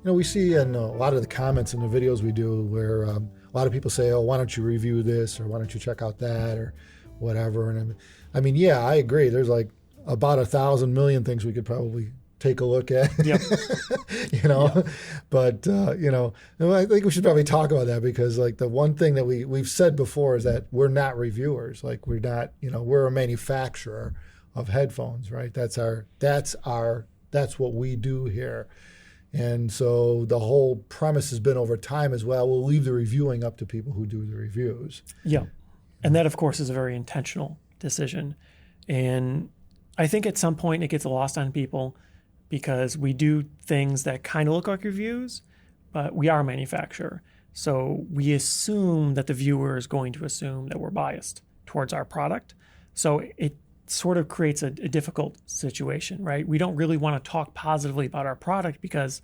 we see in a lot of the comments in the videos we do where a lot of people say, oh, why don't you review this, or why don't you check out that, or whatever. And I mean, yeah, I agree. There's like about 1,000 million things we could probably take a look at. Yep. Yep. But I think we should probably talk about that, because like the one thing that we've said before is that we're not reviewers. Like we're not, we're a manufacturer of headphones, right? That's what we do here. And so the whole premise has been over time as well, we'll leave the reviewing up to people who do the reviews. Yeah. And that, of course, is a very intentional decision. And I think at some point it gets lost on people because we do things that kind of look like reviews, but we are a manufacturer. So we assume that the viewer is going to assume that we're biased towards our product. So it sort of creates a difficult situation, right? We don't really want to talk positively about our product because,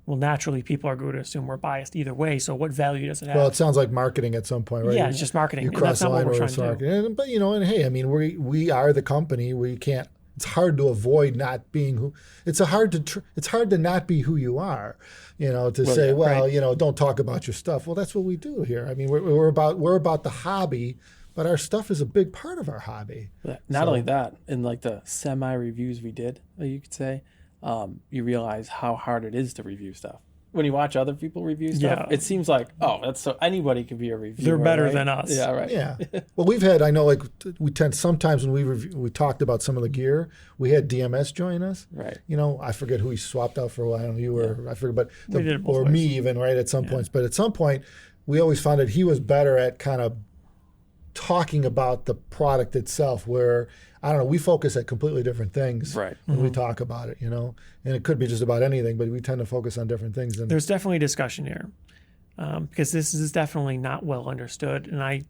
well, naturally people are going to assume we're biased either way. So what value does it have? Well, it sounds like marketing at some point, right? Yeah, it's just marketing. You And cross that's not the line what we're where trying it's to do. marketing. But and hey, I mean, we are the company. We can't. It's hard to avoid not being who. It's hard to not be who you are. Say, right. Don't talk about your stuff. Well, that's what we do here. I mean, we're about the hobby. But our stuff is a big part of our hobby. Not only that, in like the semi-reviews we did, you could say, you realize how hard it is to review stuff. When you watch other people review stuff, it seems like, that's so anybody can be a reviewer. They're better right? than us. Yeah, right. Yeah. Well, we've had, I know, like we tend sometimes when we talked about some of the gear, we had DMS join us. Right. I forget who he swapped out for a while. I don't know, you were, I forget, but We did it both or ways. me even, right, at some points. But at some point, we always found that he was better at kind of talking about the product itself, where I don't know, we focus at completely different things Right. when we talk about it, and it could be just about anything, but we tend to focus on different things. And There's definitely a discussion here because this is definitely not well understood, and I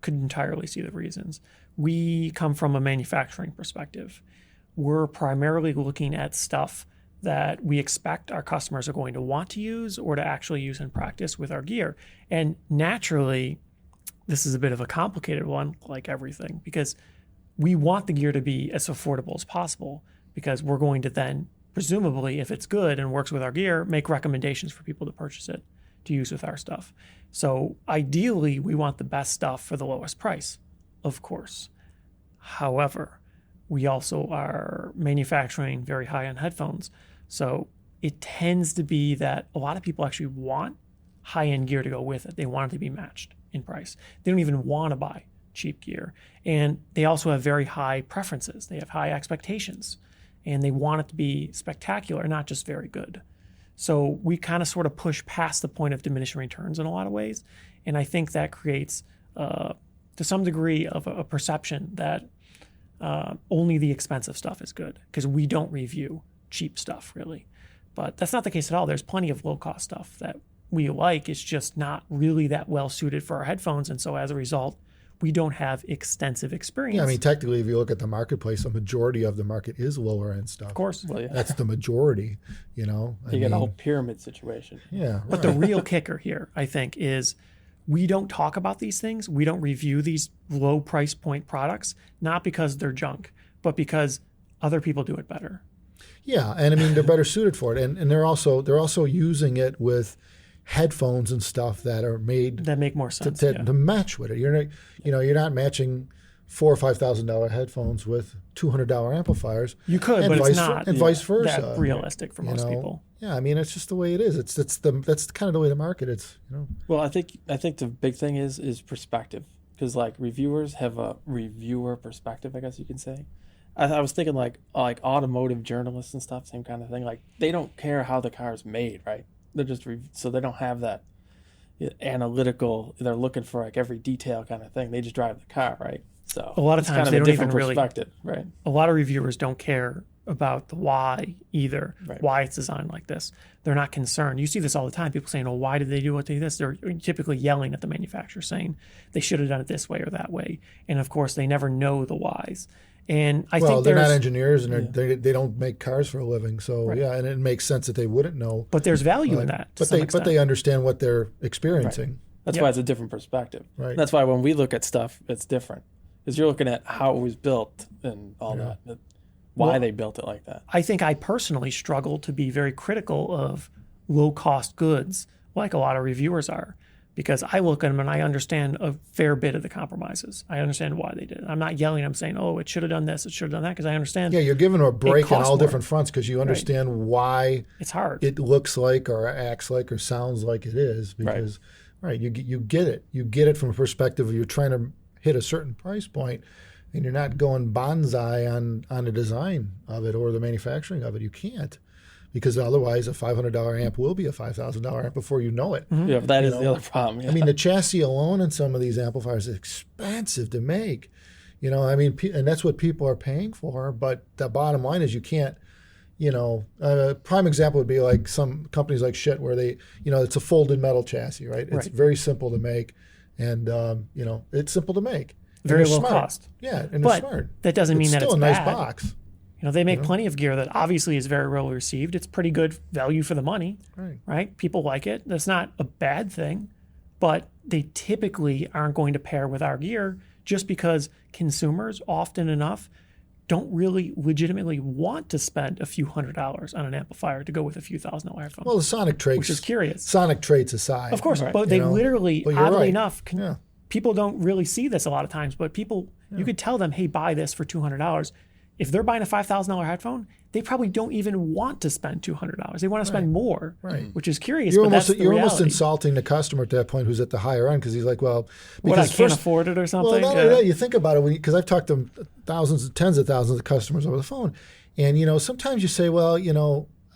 could entirely see the reasons. We come from a manufacturing perspective. We're primarily looking at stuff that we expect our customers are going to want to use or to actually use in practice with our gear. And naturally, this is a bit of a complicated one, like everything, because we want the gear to be as affordable as possible, because we're going to then, presumably, if it's good and works with our gear, make recommendations for people to purchase it, to use with our stuff. So ideally, we want the best stuff for the lowest price, of course. However, we also are manufacturing very high-end headphones. So it tends to be that a lot of people actually want high-end gear to go with it. They want it to be matched in price. They don't even want to buy cheap gear. And they also have very high preferences. They have high expectations, and they want it to be spectacular, not just very good. So we kind of sort of push past the point of diminishing returns in a lot of ways. And I think that creates, to some degree, of a perception that only the expensive stuff is good, because we don't review cheap stuff, really. But that's not the case at all. There's plenty of low-cost stuff that we like. It's just not really that well suited for our headphones. And so as a result, we don't have extensive experience. Yeah, I mean, technically, if you look at the marketplace, a majority of the market is lower end stuff. Of course. Well, yeah. That's the majority, You get a whole pyramid situation. Yeah. But the real kicker here, I think, is we don't talk about these things. We don't review these low price point products, not because they're junk, but because other people do it better. Yeah, and I mean, they're better suited for it. And they're also using it with headphones and stuff that are made that make more sense to match with it. You're not matching $4,000 or $5,000 headphones with $200 amplifiers. You could, but it's not vice versa. That realistic for most people. Yeah, I mean, it's just the way it is. That's kind of the way the market is. Well, I think the big thing is perspective, because like reviewers have a reviewer perspective, I guess you can say. I was thinking like automotive journalists and stuff, same kind of thing. Like they don't care how the car is made, right? They're just so they don't have that analytical. They're looking for like every detail kind of thing. They just drive the car, right? So a lot of it's times kind of they a don't different even really. perspective, right? A lot of reviewers don't care about the why either. Right. Why it's designed like this. They're not concerned. You see this all the time. People saying, "Oh, why did they do what they did this?" They're typically yelling at the manufacturer, saying they should have done it this way or that way. And of course, they never know the whys. And I think they're not engineers, and they don't make cars for a living. So Right. yeah, and it makes sense that they wouldn't know. But there's value in that. But they understand what they're experiencing. That's Yep. why it's a different perspective. Right. That's why when we look at stuff, it's different, because you're looking at how it was built and all why they built it like that. I think I personally struggle to be very critical of low cost goods like a lot of reviewers are, because I look at them and I understand a fair bit of the compromises. I understand why they did it. I'm not yelling. I'm saying, oh, it should have done this. It should have done that, because I understand. Yeah, you're giving them a break on costs all more. different fronts because you understand why It's hard. it looks like or acts like or sounds like it is. Because, you get it. You get it from a perspective of you're trying to hit a certain price point, and you're not going bonsai on the design of it or the manufacturing of it. You can't. Because otherwise, a $500 amp will be a $5,000 amp before you know it. Yeah, that is the other problem. Yeah. I mean, the chassis alone on some of these amplifiers is expensive to make. I mean, and that's what people are paying for. But the bottom line is you can't, a prime example would be like some companies like Schiit where they, it's a folded metal chassis, right? It's very simple to make. And, it's simple to make. Very and low smart. cost. Yeah, and But it's smart. that doesn't mean It's that still it's a nice bad. box. They make plenty of gear that obviously is very well received. It's pretty good value for the money, right? People like it. That's not a bad thing, but they typically aren't going to pair with our gear just because consumers often enough don't really legitimately want to spend a few $100s on an amplifier to go with a few $1,000 headphone. Well, the sonic traits. Which is curious. Sonic traits aside. Of course, but they literally, But you're oddly right. enough, people don't really see this a lot of times, but people, you could tell them, hey, buy this for $200. If they're buying a $5,000 headphone, they probably don't even want to spend $200. They want to spend more, which is curious. You're but almost that's the you're almost reality. insulting the customer at that point who's at the higher end because he's like, well, What, I because can't afford it or well, something? not only that, you think about it because I've talked to thousands, tens of thousands of customers over the phone, and sometimes you say, well,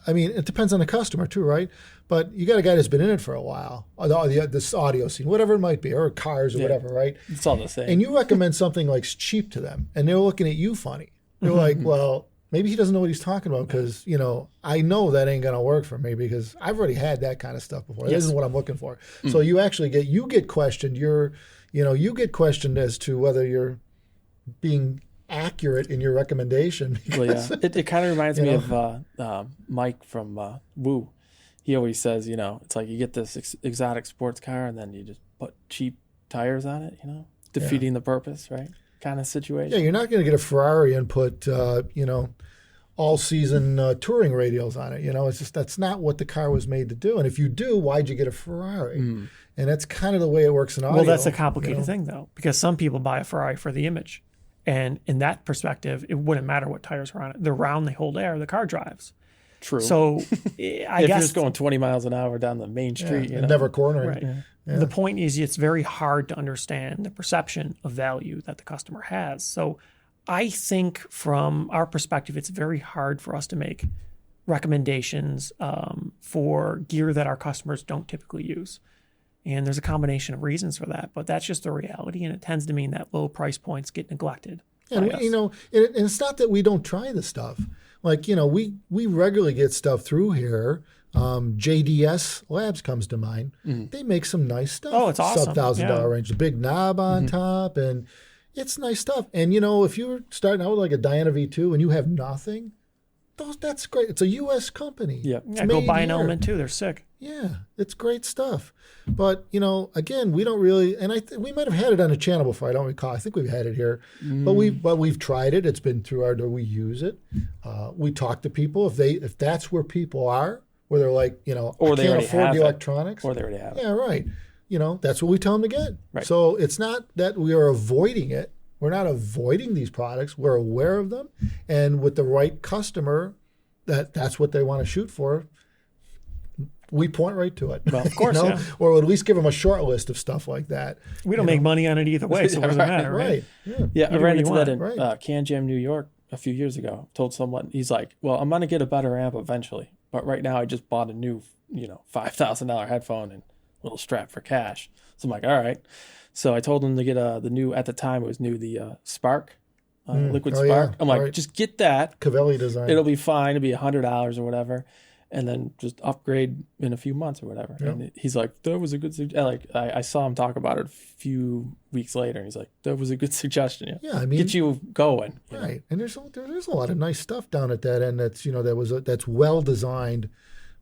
I mean, it depends on the customer too, right? But you got a guy that's been in it for a while, this audio scene, whatever it might be, or cars or whatever, right? It's all the same. And you recommend something like cheap to them, and they're looking at you funny. They're like, well, maybe he doesn't know what he's talking about because, I know that ain't going to work for me because I've already had that kind of stuff before. This isn't what I'm looking for. So you actually get questioned. You get questioned as to whether you're being accurate in your recommendation. Well, yeah. It kind of reminds me of Mike from Woo. He always says, it's like you get this exotic sports car and then you just put cheap tires on it, defeating the purpose, right? Kind of situation. Yeah, you're not going to get a Ferrari and put, all season touring radios on it. It's just that's not what the car was made to do. And if you do, why'd you get a Ferrari? And that's kind of the way it works in audio. Well, that's a complicated thing, though, because some people buy a Ferrari for the image. And in that perspective, it wouldn't matter what tires are on it. They're round, they hold air, the car drives. True. So I if guess you're just going 20 miles an hour down the main street, and never cornering. Right. Yeah. The point is, it's very hard to understand the perception of value that the customer has. So I think from our perspective, it's very hard for us to make recommendations for gear that our customers don't typically use. And there's a combination of reasons for that, but that's just the reality. And it tends to mean that low price points get neglected. And by us. and it's not that we don't try the stuff. Like, we regularly get stuff through here. JDS Labs comes to mind. They make some nice stuff. Oh, it's awesome. Sub-$1,000 range. The big knob on top, and it's nice stuff. And, if you're starting out with like a Diana V2 and you have nothing, that's great. It's a U.S. company. Yeah. It's Yeah, go made buy an here. Element 2. They're sick. Yeah, it's great stuff. But, again, we don't really, and we might have had it on the channel before. I don't recall. I think we've had it here. But we've tried it. It's been through our door. We use it. We talk to people. If that's where people are, where they're like, Or I they can't already afford have the it. electronics. Or they already have it. Yeah, right. That's what we tell them to get. Right. So it's not that we are avoiding it. We're not avoiding these products. We're aware of them. And with the right customer, that's what they want to shoot for. We point right to it. Well, of course, yeah. Or at least give them a short list of stuff like that. We don't make money on it either way, so what does it matter, right? Right. Yeah, I do ran what you into that in want. Can Jam New York a few years ago. Told someone, he's like, well, I'm going to get a better amp eventually. But right now I just bought a new, $5,000 headphone and a little strap for cash. So I'm like, all right. So I told him to get the new, at the time it was new, the Spark, Liquid Oh, Spark. yeah, I'm like, right. just get that. Cavelli design. It'll be fine. It'll be $100 or whatever. And then just upgrade in a few months or whatever. Yep. And he's like, that was a good suggestion. I saw him talk about it a few weeks later, and he's like, that was a good suggestion. Yeah, I mean, get you going. you know? right. And there's a lot of nice stuff down at that end that's that's well designed,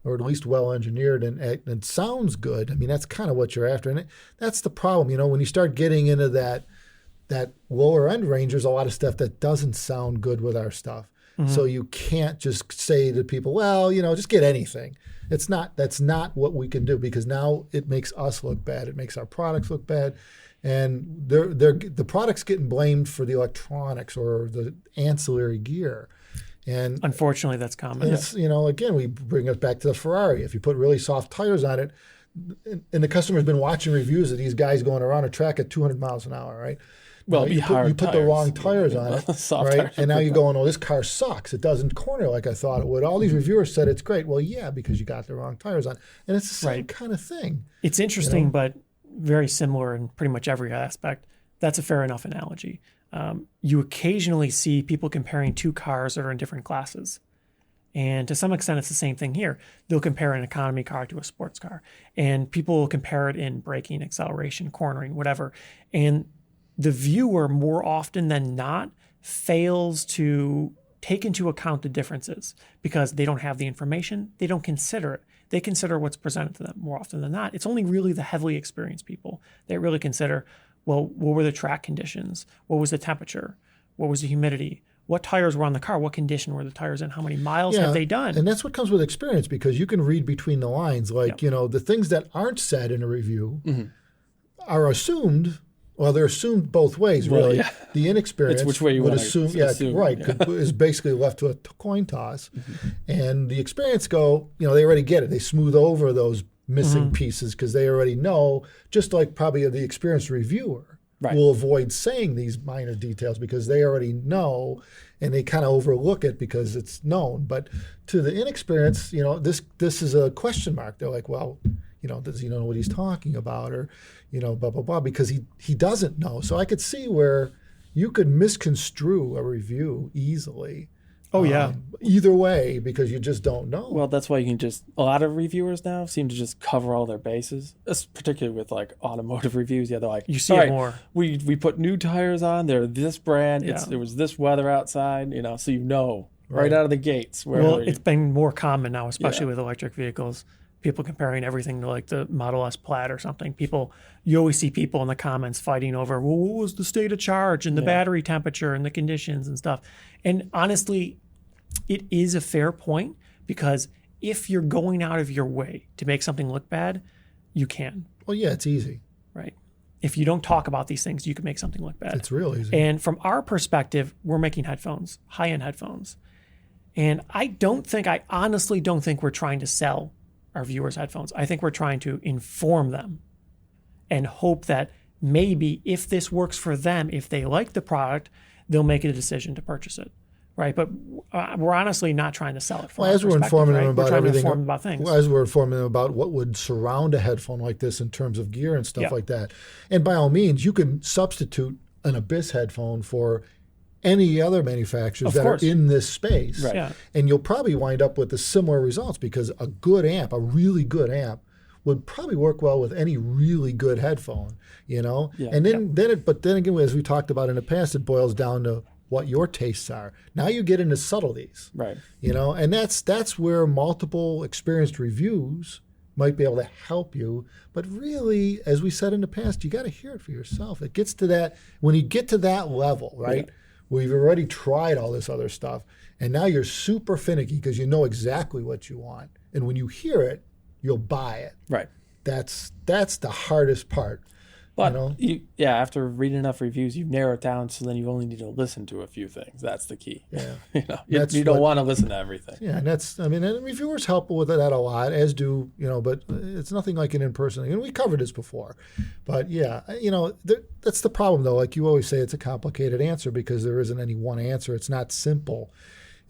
or at least well engineered, and sounds good. I mean, that's kind of what you're after, and that's the problem. When you start getting into that lower end range, there's a lot of stuff that doesn't sound good with our stuff. So you can't just say to people, well, just get anything. That's not what we can do, because now it makes us look bad. It makes our products look bad. And the product's getting blamed for the electronics or the ancillary gear. And Unfortunately, that's common. it's, again, we bring us back to the Ferrari. If you put really soft tires on it, and the customer's been watching reviews of these guys going around a track at 200 miles an hour, right? Well, you put the wrong tires on it, Soft right? tires And now are you're going, oh, this car sucks. It doesn't corner like I thought it would. All these reviewers said it's great. Well, yeah, because you got the wrong tires on. And it's the same Right. kind of thing. It's interesting, but very similar in pretty much every aspect. That's a fair enough analogy. You occasionally see people comparing two cars that are in different classes. And to some extent, it's the same thing here. They'll compare an economy car to a sports car. And people will compare it in braking, acceleration, cornering, whatever. And the viewer, more often than not, fails to take into account the differences because they don't have the information. They don't consider it. They consider what's presented to them more often than not. It's only really the heavily experienced people that really consider, well, what were the track conditions? What was the temperature? What was the humidity? What tires were on the car? What condition were the tires in? How many miles have they done? And that's what comes with experience, because you can read between the lines. Like, the things that aren't said in a review are assumed. Well, they're assumed both ways, really. yeah. The inexperienced It's which way you would wanna assume, assume, right, yeah. is basically left to a coin toss. And the experienced go, they already get it. They smooth over those missing pieces because they already know, just like probably the experienced reviewer will avoid saying these minor details because they already know, and they kind of overlook it because it's known. But to the inexperienced, this is a question mark. They're like, well, does he know what he's talking about, or, blah, blah, blah, because he doesn't know. So I could see where you could misconstrue a review easily. Oh, yeah. Either way, because you just don't know. Well, that's why you can a lot of reviewers now seem to just cover all their bases, particularly with like automotive reviews. Yeah, they're like, You see "All it right, more. We put new tires on. They're this brand. Yeah. There was this weather outside, so right out of the gates. Well, it's been more common now, especially with electric vehicles. People comparing everything to like the Model S Plaid or something. You always see people in the comments fighting over, well, what was the state of charge and the battery temperature and the conditions and stuff. And honestly, it is a fair point, because if you're going out of your way to make something look bad, you can, Well, yeah, it's easy. right? If you don't talk about these things, you can make something look bad. It's real easy. And from our perspective, we're making headphones, high-end headphones. And I honestly don't think we're trying to sell our viewers headphones. I think we're trying to inform them and hope that maybe if this works for them, if they like the product, they'll make a decision to purchase it. Right, but we're honestly not trying to sell it. From Well, as we're informing them about everything, inform them about things. as we're informing them about what would surround a headphone like this in terms of gear and stuff like that, and by all means, you can substitute an Abyss headphone for any other manufacturers that are in this space, Right. Yeah. and you'll probably wind up with the similar results, because a really good amp, would probably work well with any really good headphone, And then again, as we talked about in the past, it boils down to what your tastes are. Now you get into subtleties, right. And that's where multiple experienced reviews might be able to help you. But really, as we said in the past, you got to hear it for yourself. It gets to that, when you get to that level, right, where you've already tried all this other stuff, and now you're super finicky because you know exactly what you want. And when you hear it, you'll buy it. Right. That's the hardest part. But after reading enough reviews, you narrow it down, so then you only need to listen to a few things. That's the key. Yeah. You don't want to listen to everything. Yeah, and and reviewers help with that a lot, as do, but it's nothing like an in-person thing. And we covered this before. But that's the problem, though. Like you always say, it's a complicated answer because there isn't any one answer. It's not simple.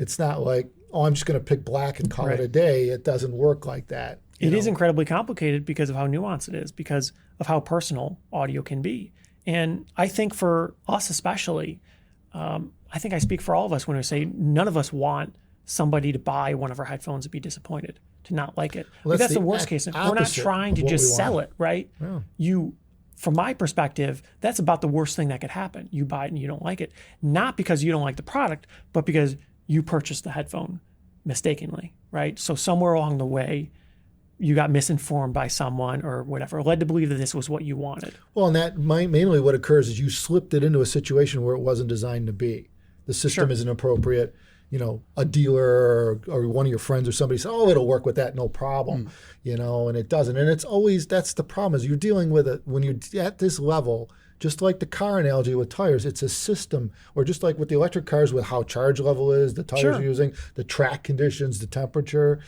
It's not like, oh, I'm just going to pick black and call it a day. It doesn't work like that. It is incredibly complicated because of how nuanced it is, because of how personal audio can be. And I think for us especially, I think I speak for all of us when I say none of us want somebody to buy one of our headphones and be disappointed, to not like it. Well, that's the worst case. We're not trying to just sell it, right? Yeah. From my perspective, that's about the worst thing that could happen. You buy it and you don't like it. Not because you don't like the product, but because you purchased the headphone mistakenly, right? So somewhere along the way, you got misinformed by someone or whatever, led to believe that this was what you wanted. Well, and that mainly what occurs is you slipped it into a situation where it wasn't designed to be. The system isn't appropriate. a dealer or one of your friends or somebody says, oh, it'll work with that, no problem, and it doesn't. And it's always, that's the problem, is you're dealing with it when you're at this level. Just like the car analogy with tires, it's a system, or just like with the electric cars with how charge level is, the tires you're using, the track conditions, the temperature.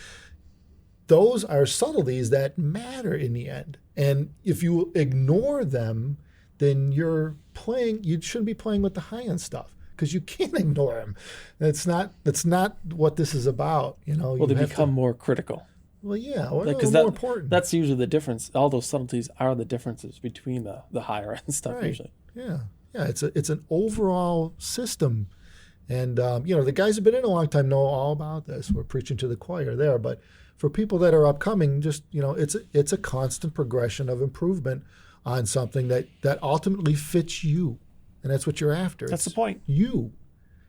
Those are subtleties that matter in the end. And if you ignore them, then you shouldn't be playing with the high-end stuff, because you can't ignore them. That's not what this is about. Well, they become more critical. Well, yeah, more important. That's usually the difference. All those subtleties are the differences between the higher end stuff usually. Yeah. It's an overall system, and the guys who've been in a long time know all about this. We're preaching to the choir there, but for people that are upcoming, just it's a constant progression of improvement on something that ultimately fits you, and that's what you're after. That's the point. You.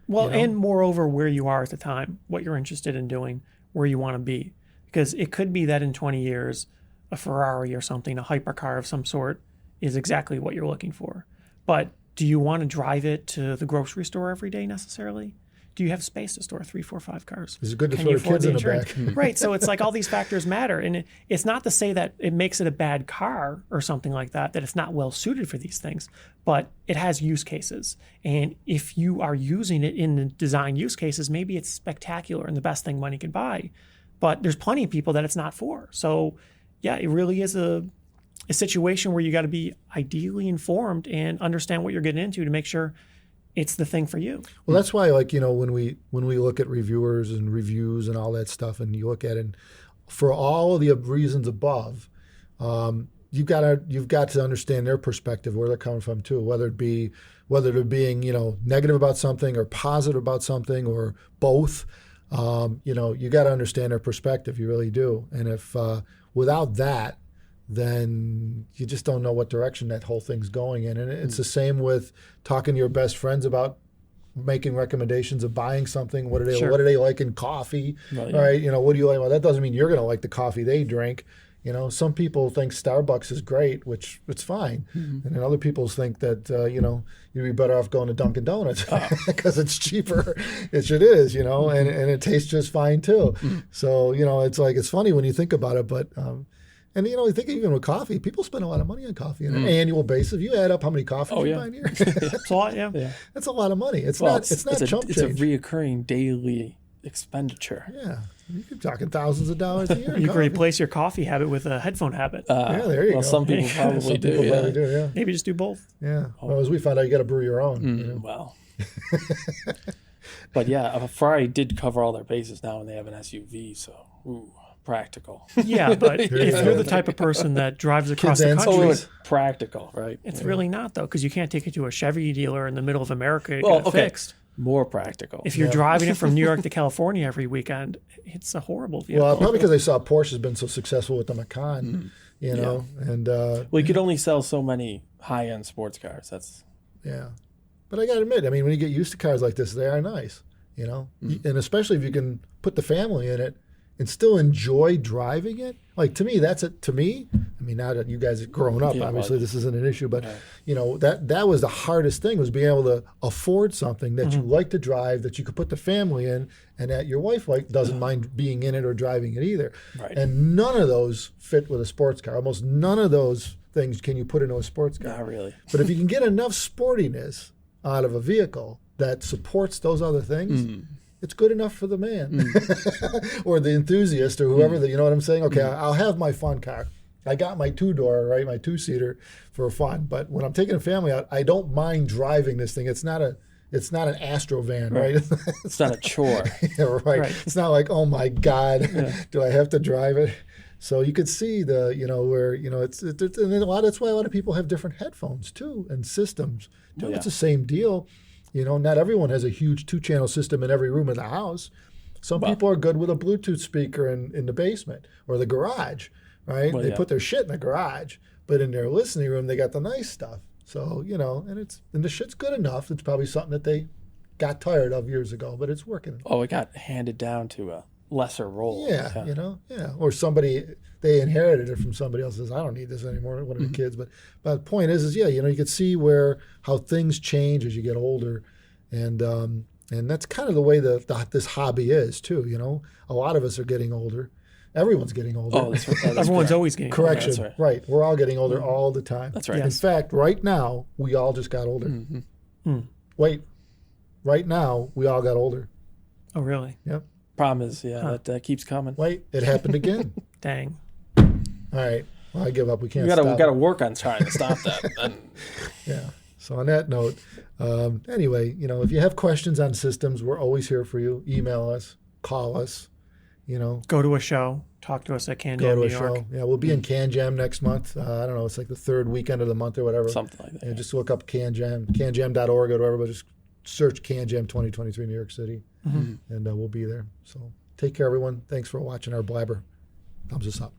Well, and moreover, where you are at the time, what you're interested in doing, where you want to be. Because it could be that in 20 years, a Ferrari or something, a hypercar of some sort, is exactly what you're looking for. But do you want to drive it to the grocery store every day necessarily? Do you have space to store 3, 4, 5 cars? Is it good to throw kids in the back? Right. So it's like all these factors matter. And it's not to say that it makes it a bad car or something like that it's not well suited for these things, but it has use cases. And if you are using it in the design use cases, maybe it's spectacular and the best thing money could buy. But there's plenty of people that it's not for. So, yeah, it really is a situation where you got to be ideally informed and understand what you're getting into to make sure it's the thing for you. Well, that's why, when we look at reviewers and reviews and all that stuff, and you look at it, for all of the reasons above, you've got to understand their perspective, where they're coming from too. Whether they're being negative about something or positive about something or both. You got to understand their perspective. You really do. And if without that, then you just don't know what direction that whole thing's going in. And it's the same with talking to your best friends about making recommendations of buying something. What do they like in coffee? Right? What do you like? Well, that doesn't mean you're going to like the coffee they drink. Some people think Starbucks is great, which it's fine. Mm-hmm. And then other people think that, you'd be better off going to Dunkin' Donuts because it's cheaper, which it is, and it tastes just fine too. Mm-hmm. So, it's funny when you think about it, but, I think even with coffee, people spend a lot of money on coffee on an annual basis. You add up how many coffees you buy in a year. It's a lot, yeah. That's a lot of money. It's not chump change. It's a reoccurring daily expenditure. Yeah. You're talking thousands of dollars a year. You can replace your coffee habit with a headphone habit. There you go. Some people probably do. Yeah. Maybe just do both. Yeah. Well, as we found out, you got to brew your own. Well. But yeah, a Ferrari did cover all their bases now, and they have an SUV, so practical. Yeah, but if you're the type of person that drives across the country, it's practical, right? It's really not though, because you can't take it to a Chevy dealer in the middle of America to get it fixed. More practical. If you're driving it from New York to California every weekend, it's a horrible vehicle. Well, probably because they saw Porsche has been so successful with the Macan, and you could only sell so many high-end sports cars. But I got to admit, when you get used to cars like this, they are nice, and especially if you can put the family in it and still enjoy driving it. Like, to me, that's it. To me, now that you guys have grown up, obviously this isn't an issue, but that was the hardest thing, was being able to afford something that you like to drive, that you could put the family in, and that your wife doesn't mind being in it or driving it either. Right. And none of those fit with a sports car. Almost none of those things can you put into a sports car. Not really. But if you can get enough sportiness out of a vehicle that supports those other things, it's good enough for the man or the enthusiast or whoever, you know what I'm saying? Okay, I'll have my fun car. I got my 2-door, right, my 2-seater for fun. But when I'm taking a family out, I don't mind driving this thing. It's not an Astro van, right? It's not a chore. Right. It's not like, oh my God, do I have to drive it? So you could see where, it's and that's why a lot of people have different headphones too and systems. It's the same deal. Not everyone has a huge 2-channel system in every room in the house. Some people are good with a Bluetooth speaker in the basement or the garage, right? They put their shit in the garage, but in their listening room, they got the nice stuff. So, and the shit's good enough. It's probably something that they got tired of years ago, but it's working. Oh, it got handed down to a lesser role. Yeah. Or they inherited it from somebody else. Says, I don't need this anymore, one of the kids. But the point is you can see how things change as you get older. And, And that's kind of the way this hobby is too. You know, a lot of us are getting older. Everyone's getting older. Oh, that's right. That's Everyone's correct. always getting Correction. That's right. We're all getting older all the time. That's right. In fact, right now, we all just got older. Mm-hmm. Wait. Right now, we all got older. Oh, really? Yep. Problem is, that keeps coming. Wait. It happened again. Dang. All right. Well, I give up. We can't We stop. gotta work on trying to stop that. And Yeah. So on that note, anyway, you know, if you have questions on systems, we're always here for you. Email us, call us, you know, Go to a show. Talk to us at Can go Jam to New a York. show. Yeah, we'll be in Can Jam next month. I don't know. It's like the third weekend of the month or whatever. something like that. Yeah, just look up Can Jam, canjam.org or whatever, but just search Can Jam 2023 New York City, and we'll be there. So take care, everyone. Thanks for watching our blabber. Thumbs us up.